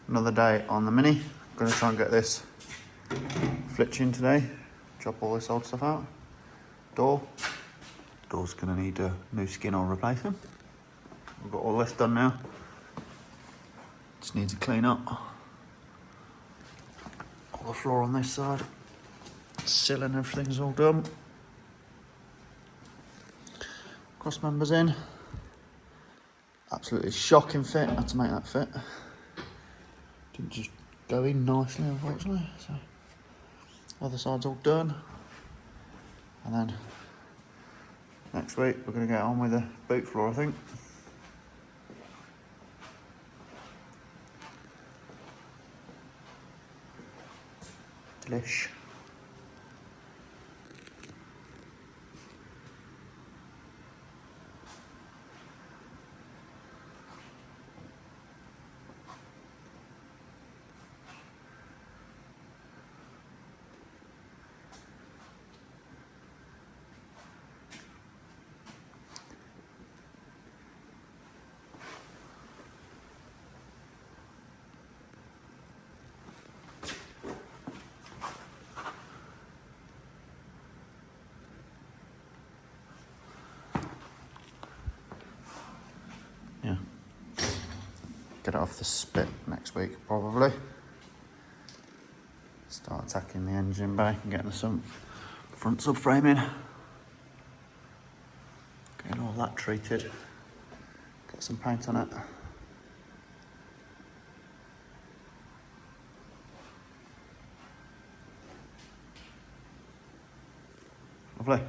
Another day on the Mini. Gonna try and get this flitching today. Chop all this old stuff out. Door's gonna need a new skin or replacement. We've got all this done now. Just needs a clean up. All the floor on this side. Sill and everything's all done. Cross members in. Absolutely shocking fit. Had to make that fit. Didn't just go in nicely, unfortunately. So, other side's all done. And then next week we're going to get on with the boot floor, I think. Delish. Yeah. Get it off the spit next week, probably. Start attacking the engine bay and getting some front subframing. Getting all that treated. Get some paint on it. Lovely.